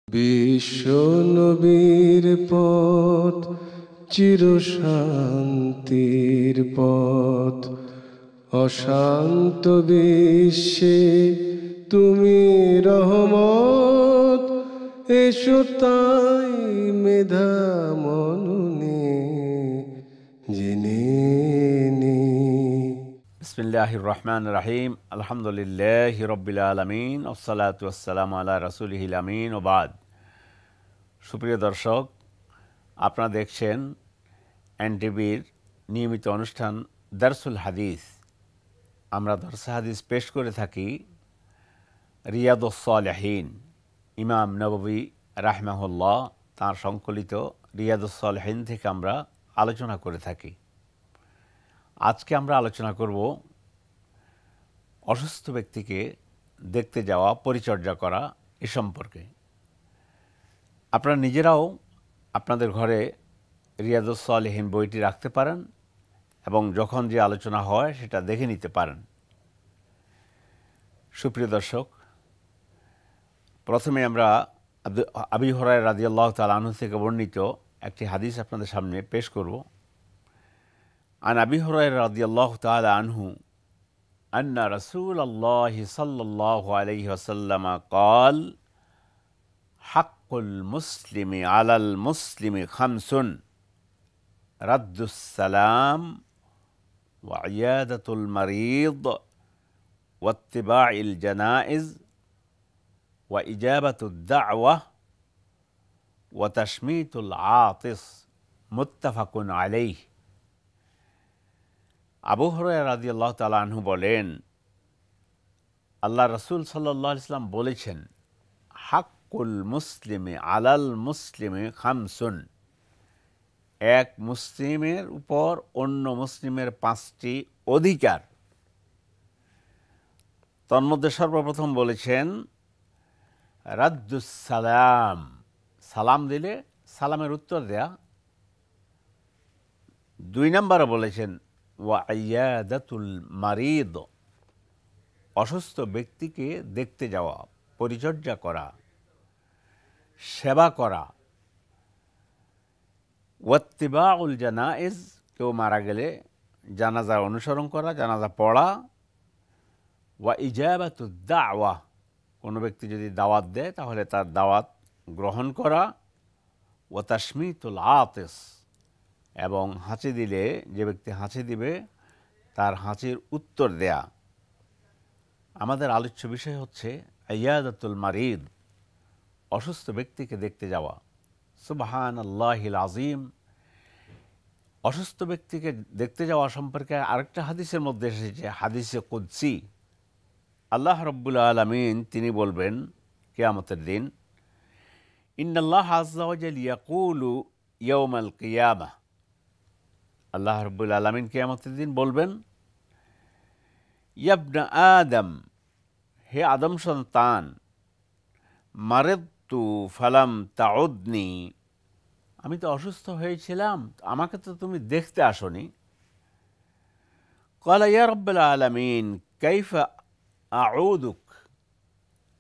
বিশ্ব নবীর পথ চিরশান্তির পথ, অশান্ত বিশ্বে তুমি রহমত। এসো তাই মেধা মননে জেনে নি। বিসমিল্লাহির রহমানির রহিম। আলহামদুলিল্লাহি রাব্বিল আলামিন, ওয়াসসালাতু ওয়াসসালামু আলা রাসূলিহিল আমিন, ওয়া বাদ। সুপ্রিয় দর্শক, আপনারা দেখছেন এনটিভির নিয়মিত অনুষ্ঠান দারসুল হাদিস। আমরা দরসে হাদিস পেশ করে থাকি রিয়াদুস সালেহীন, ইমাম নববী রাহিমাহুল্লাহ তাঁর সংকলিত রিয়াদুস সালেহীন থেকে আমরা আলোচনা করে থাকি। আজকে আমরা আলোচনা করব অসুস্থ ব্যক্তিকে দেখতে যাওয়া, পরিচর্যা করা এ সম্পর্কে। আপনারা নিজেরাও আপনাদের ঘরে রিয়াদুস সালেহীন বইটি রাখতে পারেন এবং যখন যে আলোচনা হয় সেটা দেখে নিতে পারেন। সুপ্রিয় দর্শক, প্রথমে আমরা আবি হুরায়রা রাদিয়াল্লাহু তাআলা আনহু থেকে বর্ণিত একটি হাদিস আপনাদের সামনে পেশ করব। عن أبي هريرة رضي الله تعالى عنه أن رسول الله صلى الله عليه وسلم قال: حق المسلم على المسلم خمس: رد السلام، وعيادة المريض، واتباع الجنائز، وإجابة الدعوة، وتشميت العاطس। متفق عليه। আবু হুরায়রা রাদিয়াল্লাহু তাআলা আনহু বলেন, আল্লাহ রাসূল সাল্লাল্লাহু আলাইহি ওয়াসাল্লাম বলেছেন, হাক্কুল মুসলিমি আলাল মুসলিমি খামসুন, এক মুসলিমের উপর অন্য মুসলিমের 5টি অধিকার। তন্মধ্যে সর্বপ্রথম বলেছেন রাদ্দুস সালাম, সালাম দিলে সালামের উত্তর দেয়া। 2 নম্বরে বলেছেন ওয়া ইয়াদাতুল মারিদ, অসুস্থ ব্যক্তিকে দেখতে যাওয়া, পরিচর্যা করা, সেবা করা। ওয়াত্তিবাউল জানাইজ, কেউ মারা গেলে জানাজা অনুসরণ করা, জানাজা পড়া। ওয়া ইজাবাতুদ দাওয়া, কোনো ব্যক্তি যদি দাওয়াত দেয় তাহলে তার দাওয়াত গ্রহণ করা। ওয়া তাশমিতুল আতিস, এবং হাঁচি দিলে, যে ব্যক্তি হাঁচি দিবে তার হাঁচির উত্তর দেয়া। আমাদের আলোচ্য বিষয় হচ্ছে ইয়াদাতুল মারিদ, অসুস্থ ব্যক্তিকে দেখতে যাওয়া। সুবহানাল্লাহিল আযীম। অসুস্থ ব্যক্তিকে দেখতে যাওয়া সম্পর্কে আরেকটা হাদিসের মধ্যে এসেছে, হাদিসে কুদসি। আল্লাহ রাব্বুল আলামিন তিনি বলবেন কিয়ামতের দিন, ইন্নাল্লাহ আযজা ওয়া জাল ইয়াকুলু ইয়াউমাল কিয়ামাহ, আল্লাহ রাব্বুল আলামিন কিয়ামতের দিন বলবেন, ইয়া আদম, হে আদম সন্তান, মারিদতু ফালাম তাউদনি, আমি তো অসুস্থ হয়েছিলাম, আমাকে তো তুমি দেখতে আসনি। ক্বালা ইয়া রাব্বুল আলামিন কাইফা আউদুক,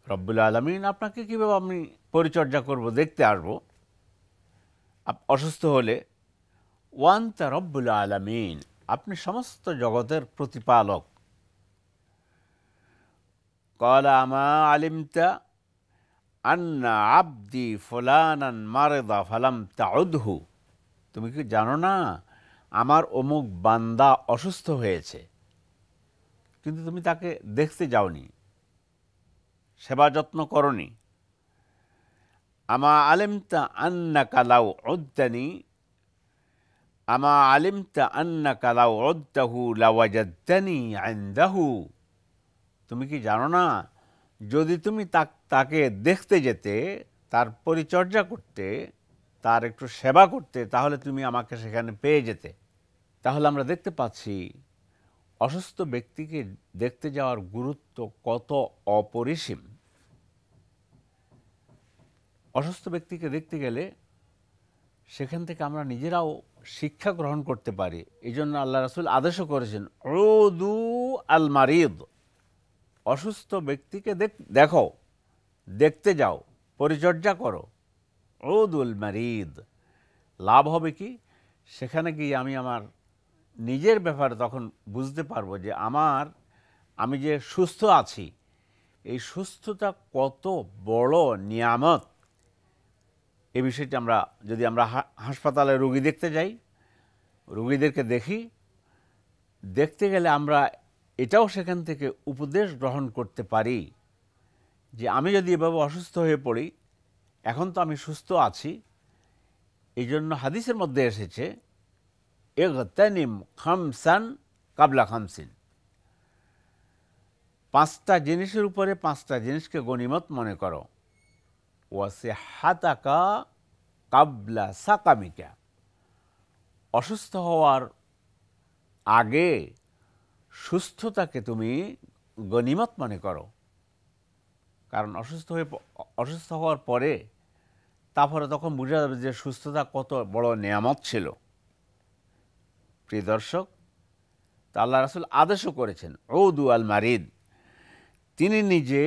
রব্বুল আলামিন আপনাকে কীভাবে আমি পরিচর্যা করব, দেখতে আসবো অসুস্থ হলে? ওয়ান্তা রব্বুল আলামিন, আপনি সমস্ত জগতের প্রতিপালক। ক্বালা আমা আলিমতা আন্না আবদি ফুলানান মারিদা ফালাম তাউদহু, তুমি কি জানো না আমার অমুক বান্দা অসুস্থ হয়েছে, কিন্তু তুমি তাকে দেখতে যাওনি, সেবা যত্ন করনি। আমা আলিমতা আন্নাকা লাউ উদ্দানি, আমা আলিমতা আন্নাকা লাউ উদ্দাহু লাওয়াজাদতানি ইনদাহু, তুমি কি জানো না যদি তুমি তাকে দেখতে যেতে, তার পরিচর্যা করতে, তার একটু সেবা করতে, তাহলে তুমি আমাকে সেখানে পেয়ে যেতে। তাহলে আমরা দেখতে পাচ্ছি অসুস্থ ব্যক্তিকে দেখতে যাওয়ার গুরুত্ব কত অপরিসীম। অসুস্থ ব্যক্তিকে দেখতে গেলে সেখান থেকে আমরা নিজেরাও শিক্ষা গ্রহণ করতে পারি। এই জন্য আল্লাহ রাসূল আদেশও করেছেন, উদু আল মারিদ, অসুস্থ ব্যক্তিকে দেখো, দেখতে যাও। পরিচর্যা করো। উদুল মারিদ, লাভ হবে কি, সেখানে গিয়ে আমি আমার নিজের ব্যাপারে তখন বুঝতে পারবো যে আমি যে সুস্থ আছি, এই সুস্থতা কত বড় নিয়ামত। এই বিষয়টি যদি আমরা হাসপাতালে রোগী দেখতে যাই, রোগীদেরকে দেখতে গেলে আমরা এটাও সেখান থেকে উপদেশ গ্রহণ করতে পারি যে আমি যদি এভাবে অসুস্থ হয়ে পড়ি, এখন তো আমি সুস্থ আছি, এই জন্য হাদিসের মধ্যে এসেছে ইগতানিম খামসান কাবলা খামসিন, 5টা জিনিসের উপরে 5টা জিনিসকে গনিমত মনে করো। ওয়াসিহাতাকা কাবলা সাকামিকা, অসুস্থ হওয়ার আগে সুস্থতাকে তুমি গনিমত মনে করো, কারণ অসুস্থ হওয়ার পরে তারপরে তখন বোঝা যাবে যে সুস্থতা কত বড় নেয়ামত ছিল। প্রিয় দর্শক, তা আল্লাহ রাসূল আদেশও করেছেন উদু আল মারিদ, তিনি নিজে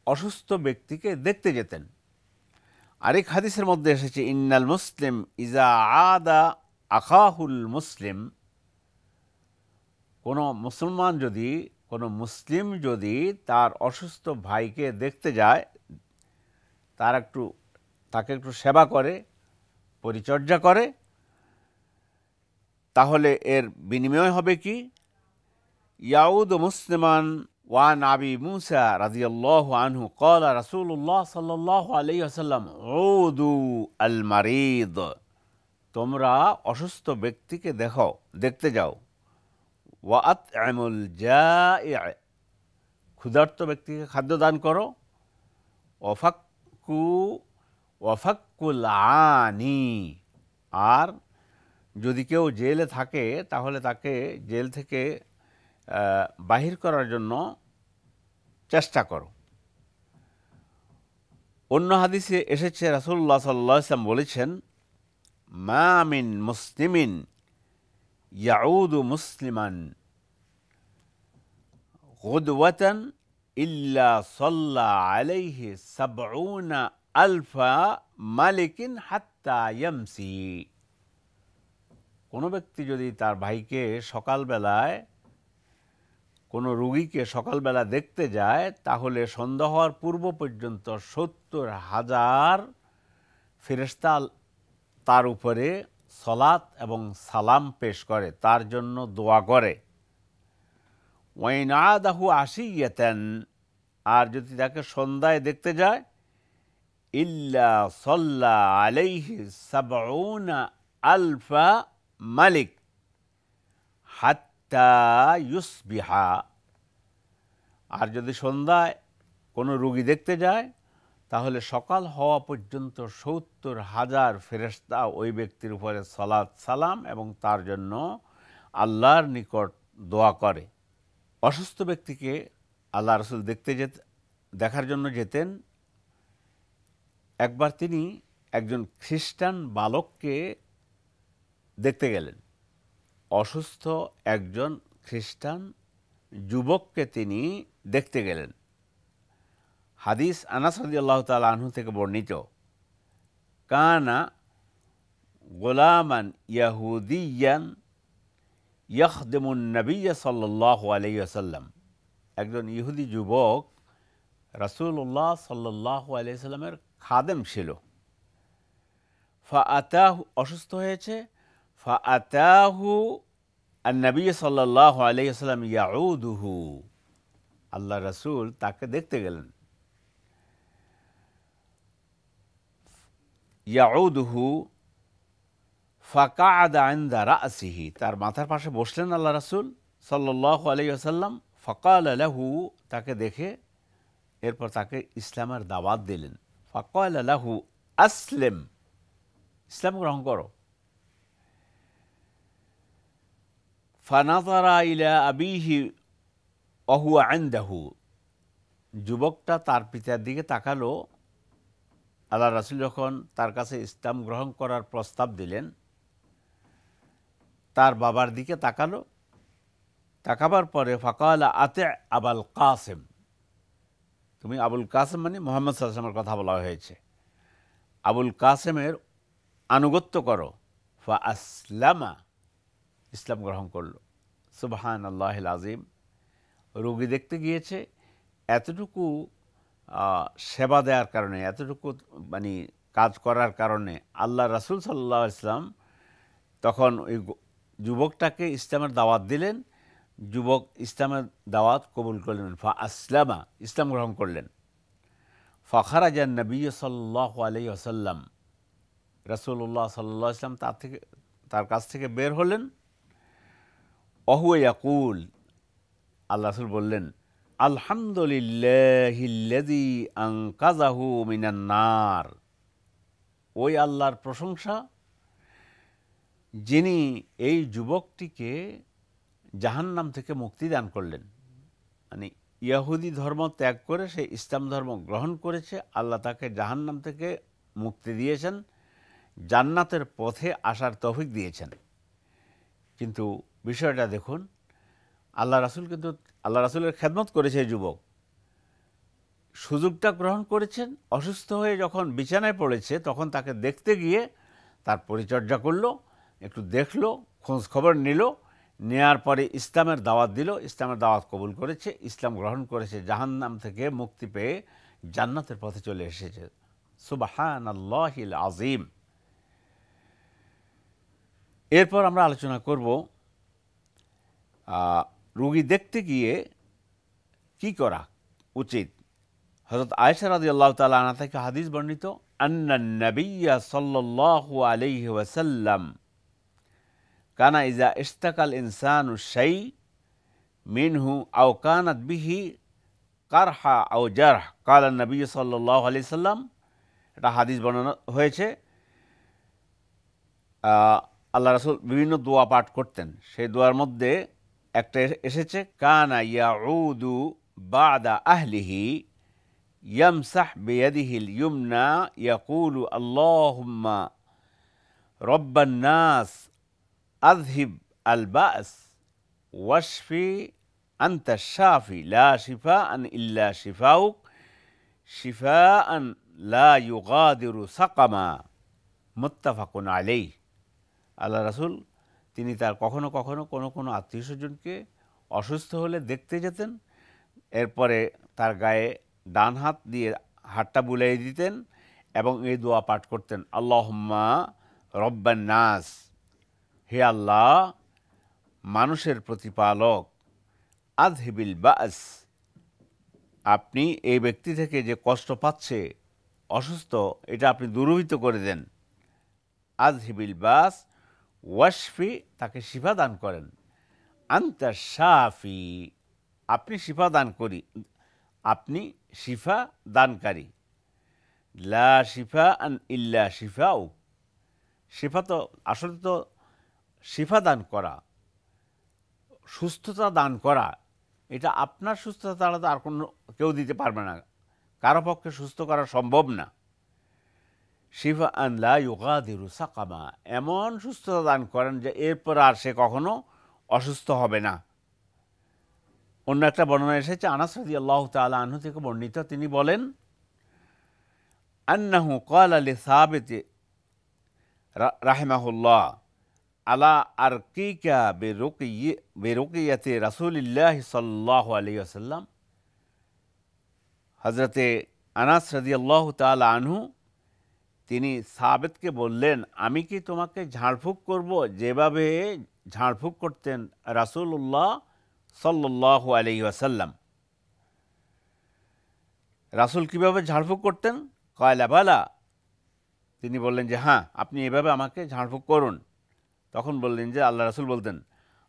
অসুস্থ ব্যক্তিকে দেখতে যেতেন। আরেক হাদিসের মধ্যে এসেছে ইন্নাল মুসলিম ইজা আদা আখাহুল মুসলিম, কোনো মুসলিম যদি তার অসুস্থ ভাইকে দেখতে যায়, তাকে একটু সেবা করে, পরিচর্যা করে, তাহলে এর বিনিময় হবে কি, ইয়াউদ মুসলিমান ওয়ান আবি মুসা রাদিয়াল্লাহু আনহু ক্বালা রাসূলুল্লাহ সাল্লাল্লাহু আলাইহি ওয়াসাল্লাম উদু আল মারিদ, তোমরা অসুস্থ ব্যক্তিকে দেখতে যাও। ওয়া আত'আমুল জা'i', ক্ষুধার্ত ব্যক্তিকে খাদ্য দান করো। ওয়াফাক্কুল আনি, আর যদি কেউ জেলে থাকে তাহলে তাকে জেল থেকে বাহির করার জন্য চেষ্টা করো। অন্য হাদিসে এসেছে রাসূলুল্লাহ সাল্লাল্লাহু আলাইহি ওয়াসাল্লাম বলেছেন মা মিন মুসলিমিন ইয়াউদু মুসলিমান গুদওয়াতান ইল্লা সাল্লা আলাইহি ৭০,০০০ মালিকিন হাত্তা ইয়ামসি, কোনো ব্যক্তি যদি তার ভাইকে সকালবেলায়, কোনো রোগীকে সকালবেলা দেখতে যায়, তাহলে সন্ধ্যা হওয়ার পূর্ব পর্যন্ত ৭০,০০০ ফেরেশতা তার উপরে সলাত এবং সালাম পেশ করে, তার জন্য দোয়া করে। ওয়াইন আদাহু আশিয়াতান, আর যদি তাকে সন্ধ্যায় দেখতে যায়, ইল্লা সাল্লা আলাইহি ৭০,০০০ মালিক হাত্তা ইউসবিহা, আর যদি সন্ধ্যায় কোনো রোগী দেখতে যায়, তাহলে সকাল হওয়া পর্যন্ত ৭০,০০০ ফেরেশতা ওই ব্যক্তির উপরে সালাত সালাম এবং তার জন্য আল্লাহর নিকট দোয়া করে। অসুস্থ ব্যক্তিকে আল্লাহ রাসূল দেখার জন্য যেতেন। একবার তিনি একজন খ্রিস্টান বালককে দেখতে গেলেন। অসুস্থ একজন খ্রিস্টান যুবককে তিনি দেখতে গেলেন। হাদিস আনাস রাদিয়াল্লাহু তাআলা আনহু থেকে বর্ণিত, কানা গোলামান ইয়াহুদিয়ান ইয়াখদিমুন নবিয়্য সাল্লাল্লাহু আলাইহি ওয়াসাল্লাম, একজন ইহুদি যুবক রাসূলুল্লাহ সাল্লাল্লাহু আলাইহি ওয়াসাল্লামের খাদেম ছিল। ফাআতাহু, অসুস্থ হয়েছে, ফাআতাহু আন-নবী সাল্লাল্লাহু আলাইহি ওয়াসাল্লাম ইয়াউদুহু, আল্লাহ রাসূল তাকে দেখতে গেলেন। ইয়াউদুহু ফাকাআদা ইনদা রাসিহি, তার মাথার পাশে বসলেন আল্লাহ রাসূল সাল্লাল্লাহু আলাইহি ওয়াসাল্লাম। ফাকালা লাহু, তাকে দেখে এরপর তাকে ইসলামের দাওয়াত দিলেন। ফাকালা লাহু আসলিম, ইসলাম গ্রহণ করো। ফানাযারা ইলা আবিহি ওয়া হুয়া ইনদাহু, যুবকটা তার পিতার দিকে তাকালো। আল্লাহ রাসূল যখন তার কাছে ইসলাম গ্রহণ করার প্রস্তাব দিলেন, তার বাবার দিকে তাকালো। তাকাবার পরে ফাকালা আতি আবাল কাসিম, তুমি আবুল কাসেম মানে মুহাম্মদ সাল্লাল্লাহু আলাইহি ওয়াসাল্লামের কথা বলা হয়েছে, আবুল কাসেমের আনুগত্য করো। ফা আসলামা, ইসলাম গ্রহণ করলো। সুবহানাল্লাহিল আযীম। রোগী দেখতে গিয়েছে, এতটুকু সেবা দেওয়ার কারণে, এতটুকু মানে কাজ করার কারণে আল্লাহ রাসূল সাল্লাল্লাহু আলাইহি ওয়াসাল্লাম তখন ওই যুবকটাকে ইসলামের দাওয়াত দিলেন। যুবক ইসলামের দাওয়াত কবুল করলেন। ফা আসলামা, ইসলাম গ্রহণ করলেন। ফাখারাজান নবী সাল্লাল্লাহু আলাইহি ওয়াসাল্লাম, রাসূলুল্লাহ সাল্লাল্লাহু আলাইহি ওয়াসাল্লাম তার কাছ থেকে বের হলেন। অহুয়া ইয়াকুল, আল্লাহ রাসূল বললেন, আলহামদুলিল্লাহিল্লাযী আনকাযাহু মিনান নার। ওই আল্লাহর প্রশংসা যিনি এই যুবকটিকে জাহান্নাম থেকে মুক্তি দান করলেন। মানে ইহুদি ধর্ম ত্যাগ করে সে ইসলাম ধর্ম গ্রহণ করেছে, আল্লাহ তাকে জাহান্নাম থেকে মুক্তি দিয়েছেন, জান্নাতের পথে আসার তৌফিক দিয়েছেন। কিন্তু বিষয়টা দেখুন, আল্লাহ রাসূলের খেদমত করেছে এই যুবক, সুযোগটা গ্রহণ করেছেন। অসুস্থ হয়ে যখন বিছানায় পড়েছে তখন তাকে দেখতে গিয়ে তার পরিচর্যা করলো, একটু দেখলো, খোঁজ খবর নিল, নেয়ার পরে ইসলামের দাওয়াত দিল, ইসলামের দাওয়াত কবুল করেছে, ইসলাম গ্রহণ করেছে, জাহান্নাম থেকে মুক্তি পেয়ে জান্নাতের পথে চলে এসেছে। সুবহানাল্লাহিল আযীম। এরপর আমরা আলোচনা করব রোগী দেখতে গিয়ে কি করা উচিত। হযরত আয়েশা রাদিয়াল্লাহু তাআলা আনহা থেকে হাদিস বর্ণিত, আন্নান নাবিয়্যা সাল্লাল্লাহু আলাইহি ওয়াসাল্লাম কানা ইযা ইশতাকাল ইনসানু শাই মিনহু আও কানাত বিহি কারহা আও জারহ ক্বালা নবী সাল্লাল্লাহু আলাইহি সাল্লাম। এটা হাদিস বর্ণনা হয়েছে। আল্লাহ রাসূল বিভিন্ন দোয়া পাঠ করতেন, সেই দোয়ার মধ্যে একটা এসেছে, কানা ইয়াউদু বাদা আহলিহি ইয়ামসাহ বিয়াদিহিল ইউমনা ইয়াকুলু আল্লাহুম্মা রব্বান নাস আযহিব আল বাস ওয়াশফি আনতা শাফি লা শিফাআন ইল্লা শিফাউক শিফাআন লা ইউগাদিরু সাকামা। মুত্তাফাকুন আলাইহি। আল্লাহ রাসূল তিনি তার কখনো কখনো কোনো আত্মীয় স্বজনকে অসুস্থ হলে দেখতে যেতেন, এরপরে তার গায়ে ডান হাত দিয়ে হাতটা বুলিয়ে দিতেন এবং এই দোয়া পাঠ করতেন, আল্লাহুম্মা রব্বান নাস, হে আল্লাহ মানুষের প্রতিপালক, আযহিবিল বাস, আপনি এই ব্যক্তি থেকে যে কষ্ট পাচ্ছে, অসুস্থ, এটা আপনি দূরীভূত করে দেন। আযহিবিল বাস ওয়াশফি, তাকে শিফা দান করেন। আনতা শাফি, আপনি শিফা দান করি, আপনি শিফা দানকারী। লা শিফাআন ইল্লা শিফাউক, শিফা তো আসলে তো শিফা দান করা, সুস্থতা দান করা, এটা আপনার সুস্থতা ছাড়া তো আর কোনো কেউ দিতে পারবে না, কারো পক্ষে সুস্থ করা সম্ভব না। শিফাআন লা ইউগাদিরু সাকামা, এমন সুস্থতা দান করেন যে এরপর আর সে কখনো অসুস্থ হবে না। অন্য একটা বর্ণনা এসেছে, আনাস রাদিয়াল্লাহু তাআলা আনহু থেকে বর্ণিত, তিনি বলেন, আন্নাহু ক্বালা লিসাবিত রাহিমাহুল্লাহ আলা আরকিকা বিরুকিয়াতি রাসূলিল্লাহি সাল্লাল্লাহু আলাইহি ওয়াসাল্লাম। হযরতে আনাস রাদিয়াল্লাহু তাআলা আনহু তিনি সাবিতকে বললেন, আমি কি তোমাকে ঝাড়ফুঁক করব যেভাবে ঝাড়ফুঁক করতেন রাসূলুল্লাহ সাল্লাল্লাহু আলাইহি ওয়াসাল্লাম। রাসূল কিভাবে ঝাড়ফুঁক করতেন? ক্বালা বালা, তিনি বললেন যে হ্যাঁ, আপনি এভাবে আমাকে ঝাড়ফুঁক করুন। তখন বললেন যে, আল্লাহ রাসূল বলতেন,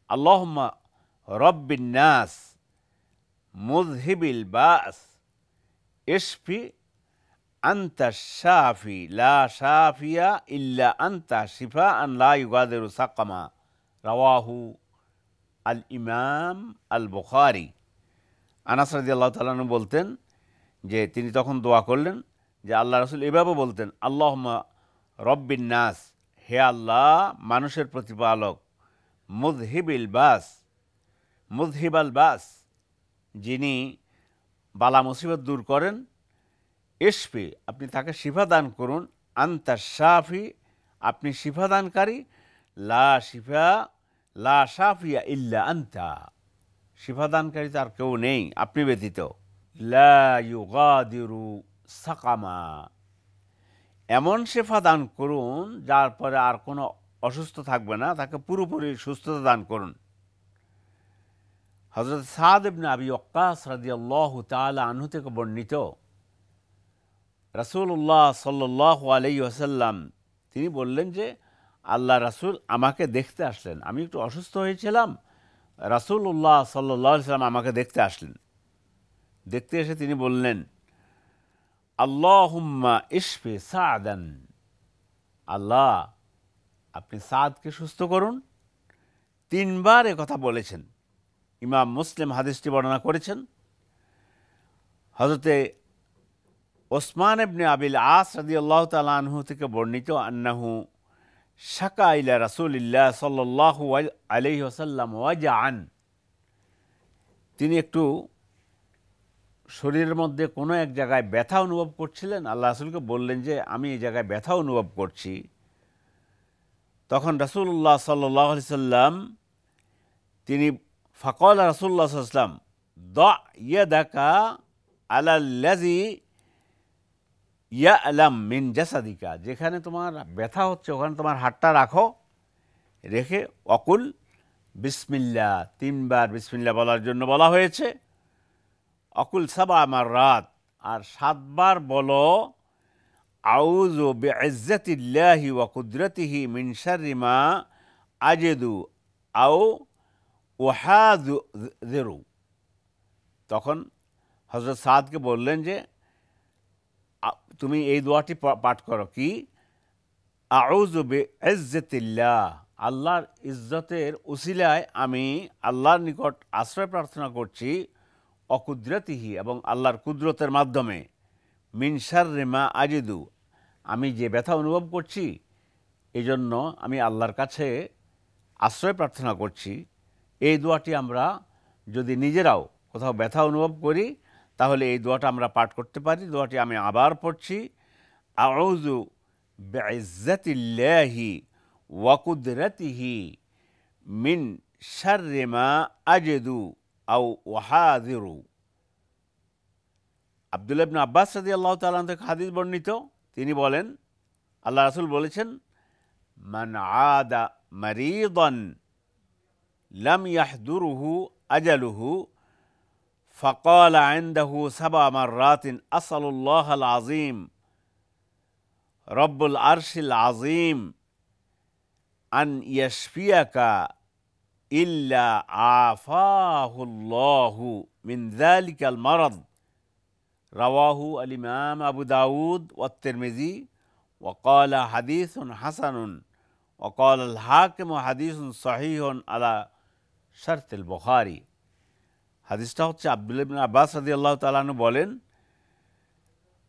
আল্লাহুম্মা রব্বিন নাস মুযহিবিল বাস ইশফি আনতা শাফি লা শাফিয়া ইল্লা আনতা শিফাআন লা ইউগাদিরু সাকামা। রাওয়াহু আল ইমাম আল বুখারী। আনাস রাদিয়াল্লাহু তাআলা আনহু বলতেন যে তিনি তখন দোয়া করলেন যে আল্লাহ রাসূল এভাবে বলতেন, আল্লাহুম্মা রব্বিন নাস, হে আল্লাহ মানুষের প্রতিপালক, মুযহিবিল বাস, মুযহিবাল বাস, যিনি বালা মুসিবত দূর করেন। ইশফি, আপনি তাকে শিফা দান করুন। আনতা শাফি, আপনি শিফা দানকারী। লা শাফিয়া ইল্লা আনতা, শিফা দানকারী তার কেউ নেই আপনি ব্যতীত। লা ইউগাদিরু সাকামা, এমন শিফা দান করুন যার পরে আর কোনো অসুস্থ থাকবে না, তাকে পুরোপুরি সুস্থতা দান করুন। হযরত সাদ ইবনে আবি ওয়াক্কাস রাদিয়াল্লাহু তাআলা আনহু থেকে বর্ণিত, রাসূলুল্লাহ সাল্লাল্লাহু আলাইহি ওয়াসাল্লাম তিনি বললেন যে আল্লাহ রাসূল আমাকে দেখতে আসলেন। আমি একটু অসুস্থ হয়েছিলাম, রাসূলুল্লাহ সাল্লাল্লাহু আলাইহি ওয়াসাল্লাম আমাকে দেখতে আসলেন। দেখতে এসে তিনি বললেন, আল্লাহুম্মা ইশফি সাদান, আল্লাহ আপনি সাদকে সুস্থ করুন। 3 বার এ কথা বলেছেন। ইমাম মুসলিম হাদিসটি বর্ণনা করেছেন। হযরতে ওসমান ইবনে আবিল আস রাদিয়াল্লাহু তাআলা আনহু থেকে বর্ণিত, আন্নাহু শাকা ইলা রাসূলিল্লাহ সাল্লাল্লাহু আলাইহি ওয়াসাল্লাম ওয়াজআন, তিনি একটু শরীরের মধ্যে কোনো এক জায়গায় ব্যথা অনুভব করছিলেন। আল্লাহ রাসূলকে বললেন যে আমি এই জায়গায় ব্যথা অনুভব করছি। তখন রাসূলুল্লাহ সাল্লাল্লাহু আলাইহি সাল্লাম তিনি ফাকাল রাসূলুল্লাহ সাল্লাল্লাহু আলাইহি ওয়াসাল্লাম দা ইয়াদাকা আলাল্লাযী ইয়ালাম মিন জাসাদিকা, যেখানে তোমার ব্যথা হচ্ছে ওখানে তোমার হাতটা রাখো, রেখে অকুল বিসমিল্লাহ, 3 বার বিসমিল্লাহ বলার জন্য বলা হয়েছে। অকুল সাবা মাররাত, আর 7 বার বলো আউযু বিইজ্জাতিল্লাহি ওয়া কুদরতিহি মিন শাররি মা আজিদু আও উহাযিরু। তখন হযরত সাদকে বললেন যে তুমি এই দোয়াটি পাঠ করো, কি আউযু বিইজ্জাতিল্লাহ, আল্লাহর ইজ্জতের উসিলায় আমি আল্লাহর নিকট আশ্রয় প্রার্থনা করছি, অকুদরতিহি, এবং আল্লাহর কুদরতের মাধ্যমে, মিন শাররি মা আজিদু, আমি যে ব্যথা অনুভব করছি এই জন্য আমি আল্লাহর কাছে আশ্রয় প্রার্থনা করছি। এই দোয়াটি আমরা যদি নিজেরাও কোথাও ব্যথা অনুভব করি তাহলে এই দোয়াটা আমরা পাঠ করতে পারি। দোয়াটি আমি আবার পড়ছি, আউযু বিইজ্জাতিল্লাহি ওয়া কুদরতিহি মিন শাররি মা আজিদু আও উহাযিরু। আব্দুল্লাহ ইবনে আব্বাস রাদিয়াল্লাহু তাআলা থেকে হাদিস বর্ণিত, তিনি বলেন আল্লাহ রাসূল বলেছেন, মান আদা মারিদান লাম ইয়াহদুরুহু আজালুহু ফাকাল ইনদাহু 7 মাররাতিন আসআলুল্লাহাল আযীম রব্বুল আরশিল আযীম আন ইয়াশফিয়াকা ইল্লা আফাহুল্লাহু মিন যালিকাল মারাদ, রাওয়াহু আল ইমাম আবু দাউদ ওয়া তিরমিজি ওয়া ক্বালা হাদিসুন হাসানুন ওয়া ক্বালা আল হাকিম হাদিসুন সহিহুন আলা শারতিল বুখারী। হাদিসটা হচ্ছে আব্দুল্লাহ ইবনে আব্বাস রাদিয়াল্লাহু তাআলা আনহু বলেন,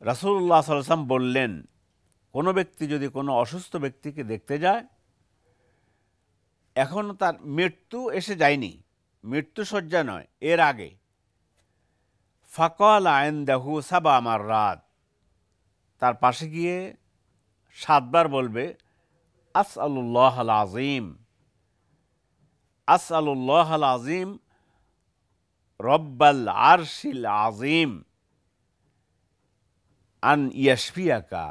রাসূলুল্লাহ সাল্লাল্লাহু আলাইহি ওয়াসাল্লাম বললেন, কোনো ব্যক্তি যদি কোনো অসুস্থ ব্যক্তিকে দেখতে যায়, এখনও তার মৃত্যু এসে যায়নি, মৃত্যুশয্যা নয়, এর আগে, ফাকাল ইনদাহু 7 মাররাত, তার পাশে গিয়ে 7 বার বলবে আসআলুল্লাহাল আযীম, আসআলুল্লাহাল আযীম রব্বাল আরশিল আযীম আন ইয়াশফিয়াকা,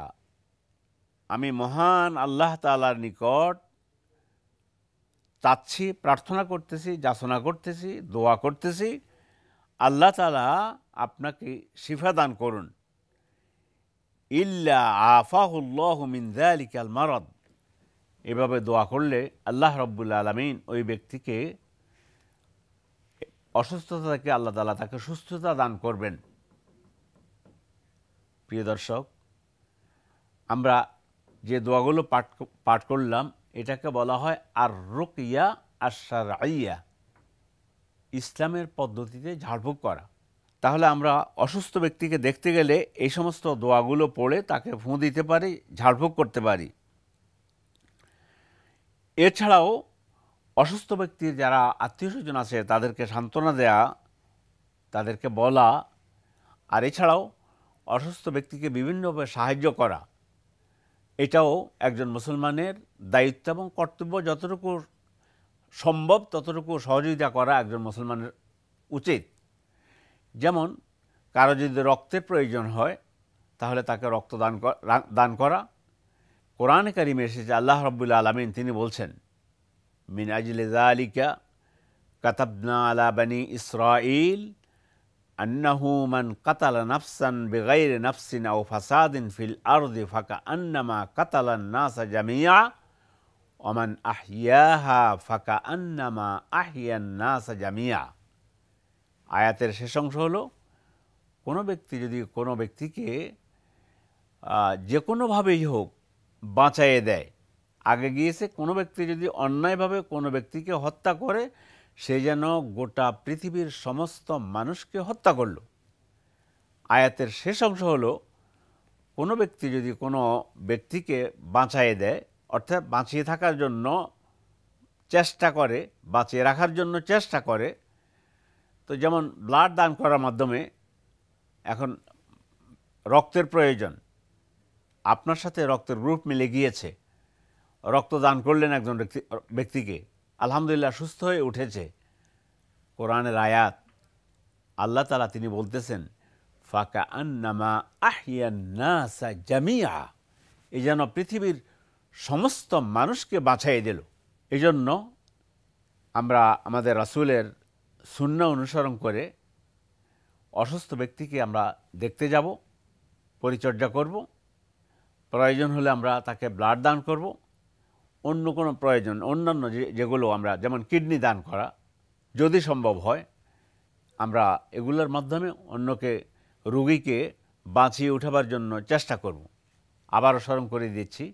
আমি মহান আল্লাহ তাআলার নিকট চাচ্ছি, প্রার্থনা করতেছি, যাচনা করতেছি, দোয়া করতেছি, আল্লাহ তাআলা আপনাকে শিফা দান করুন। ইল্লা আফাহুল্লাহু মিন যালিকাল মারাদ, এভাবে দোয়া করলে আল্লাহ রাব্বুল আলামিন ওই ব্যক্তিকে অসুস্থতা থেকে আল্লাহ তাআলা তাকে সুস্থতা দান করবেন। প্রিয় দর্শক, আমরা যে দোয়াগুলো পাঠ করলাম এটাকে বলা হয় আর রুকিয়া আশ-শারঈয়া, ইসলামের পদ্ধতিতে ঝাড়ফুঁক করা। তাহলে আমরা অসুস্থ ব্যক্তিকে দেখতে গেলে এই সমস্ত দোয়াগুলো পড়ে তাকে ফুঁ দিতে পারি, ঝাড়ফুঁক করতে পারি। এছাড়াও অসুস্থ ব্যক্তির যারা আত্মীয় স্বজন আছে তাদেরকে সান্ত্বনা দেয়া, তাদেরকে বলা আর এছাড়াও অসুস্থ ব্যক্তিকে বিভিন্নভাবে সাহায্য করা, এটাও একজন মুসলমানের দায়িত্ব এবং কর্তব্য। যতটুকু সম্ভব ততটুকু সহযোগিতা করা একজন মুসলমানের উচিত। যেমন কারো যদি রক্তের প্রয়োজন হয় তাহলে তাকে রক্ত দান করা। কোরআনে কারিমে এসেছে আল্লাহ রাব্বুল আলামিন তিনি বলছেন, মিন আজলি যালিকা কাতাবনা আলা বানি ইসরাঈল আন্নাহু মান কাতালা নাফসান বিগাইরি নাফসিন আও ফাসাদিন ফিল আরদি ফাকাআন্নামা কাতালান নাসা জামিআ ওয়া মান আহইয়াহা ফাকাআন্নামা আহইয়ান নাসা জামিআ। আয়াতের শেষ অংশ হলো, কোনো ব্যক্তি যদি কোনো ব্যক্তিকে যে কোনোভাবেই হোক বাঁচাইয়ে দেয়, আগে গিয়েছে কোনো ব্যক্তি যদি অন্যায়ভাবে কোনো ব্যক্তিকে হত্যা করে, সে যেন গোটা পৃথিবীর সমস্ত মানুষকে হত্যা করল। আয়াতের শেষ অংশ হলো, কোনো ব্যক্তি যদি কোনো ব্যক্তিকে বাঁচাইয়ে দেয়, অর্থাৎ বাঁচিয়ে থাকার জন্য চেষ্টা করে, বাঁচিয়ে রাখার জন্য চেষ্টা করে, তো যেমন ব্লাড দান করার মাধ্যমে এখন রক্তের প্রয়োজন, আপনার সাথে রক্তের গ্রুপ মিলে গিয়েছে, রক্ত দান করলেন একজন ব্যক্তিকে, আলহামদুলিল্লাহ সুস্থ হয়ে উঠেছে। কোরআনের আয়াত আল্লাহ তাআলা তিনি বলতেছেন, ফাকাআন্নামা আহইয়ান নাসা জামিআ, এই যেন পৃথিবীর সমস্ত মানুষকে বাঁচাই দিল। এই জন্য আমরা আমাদের রাসূলের সুন্নাহ অনুসরণ করে অসুস্থ ব্যক্তিকে আমরা দেখতে যাব, পরিচর্যা করব, প্রয়োজন হলে আমরা তাকে ব্লাড দান করব। অন্য কোনো প্রয়োজন, অন্যান্য যেগুলো আমরা, যেমন কিডনি দান করা যদি সম্ভব হয়, আমরা এগুলোর মাধ্যমে অন্যকে, রোগীকে বাঁচিয়ে উঠাবার জন্য চেষ্টা করব। আবারও স্মরণ করে দিচ্ছি,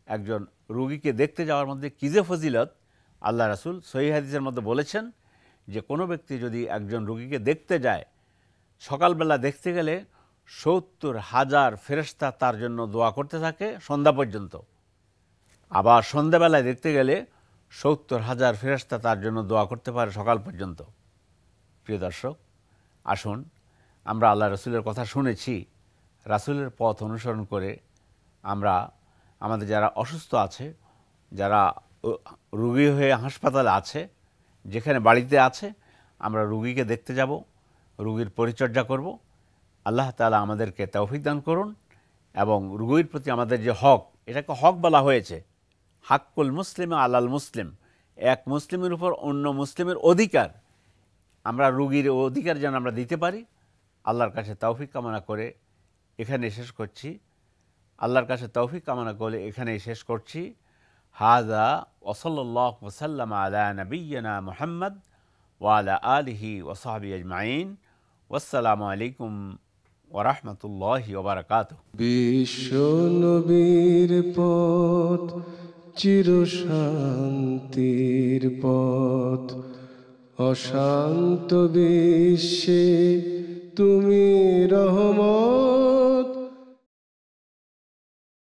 একজন রোগীকে দেখতে যাওয়ার মধ্যে কী যে ফজিলত, আল্লাহ রাসূল সহিহ হাদিসের মধ্যে বলেছেন যে কোনো ব্যক্তি যদি একজন রোগীকে দেখতে যায়, সকালবেলা দেখতে গেলে ৭০,০০০ ফেরেশতা তার জন্য দোয়া করতে থাকে সন্ধ্যা পর্যন্ত। আবার সন্ধ্যাবেলায় দেখতে গেলে ৭০,০০০ ফেরেশতা তার জন্য দোয়া করতে পারে সকাল পর্যন্ত। প্রিয় দর্শক, আসুন আমরা আল্লাহ রাসূলের কথা শুনেছি, রাসূলের পথ অনুসরণ করে আমরা আমাদের যারা অসুস্থ আছে, যারা রোগী হয়ে হাসপাতালে আছে, যেখানে বাড়িতে আছে, আমরা রোগীকে দেখতে যাব, রোগীর পরিচর্যা করব। আল্লাহ তাআলা আমাদেরকে তৌফিক দান করুন এবং রোগীর প্রতি আমাদের যে হক, এটাকে হক বলা হয়েছে, হাক্কুল মুসলিম আলাল মুসলিম, এক মুসলিমের উপর অন্য মুসলিমের অধিকার, আমরা রোগীর অধিকার যেন আমরা দিতে পারি। আল্লাহর কাছে তৌফিক কামনা করে এখানে শেষ করছি। আল্লাহর কাছে তৌফিক কামনা করে এখানেই শেষ করছি। হাযা ওয়া সাল্লাল্লাহু ওয়া সাল্লামা আলা নাবিয়্যিনা মুহাম্মদ ওয়া আলা আলিহি ওয়া সাহবিহি আজমাইন। ওয়াসসালামু আলাইকুম ওয়া রাহমাতুল্লাহি ওয়া বারাকাতুহু। বিশ্ব নবীর পথ চিরশান্তির পথ, অশান্ত বিশ্বে তুমি রহমত।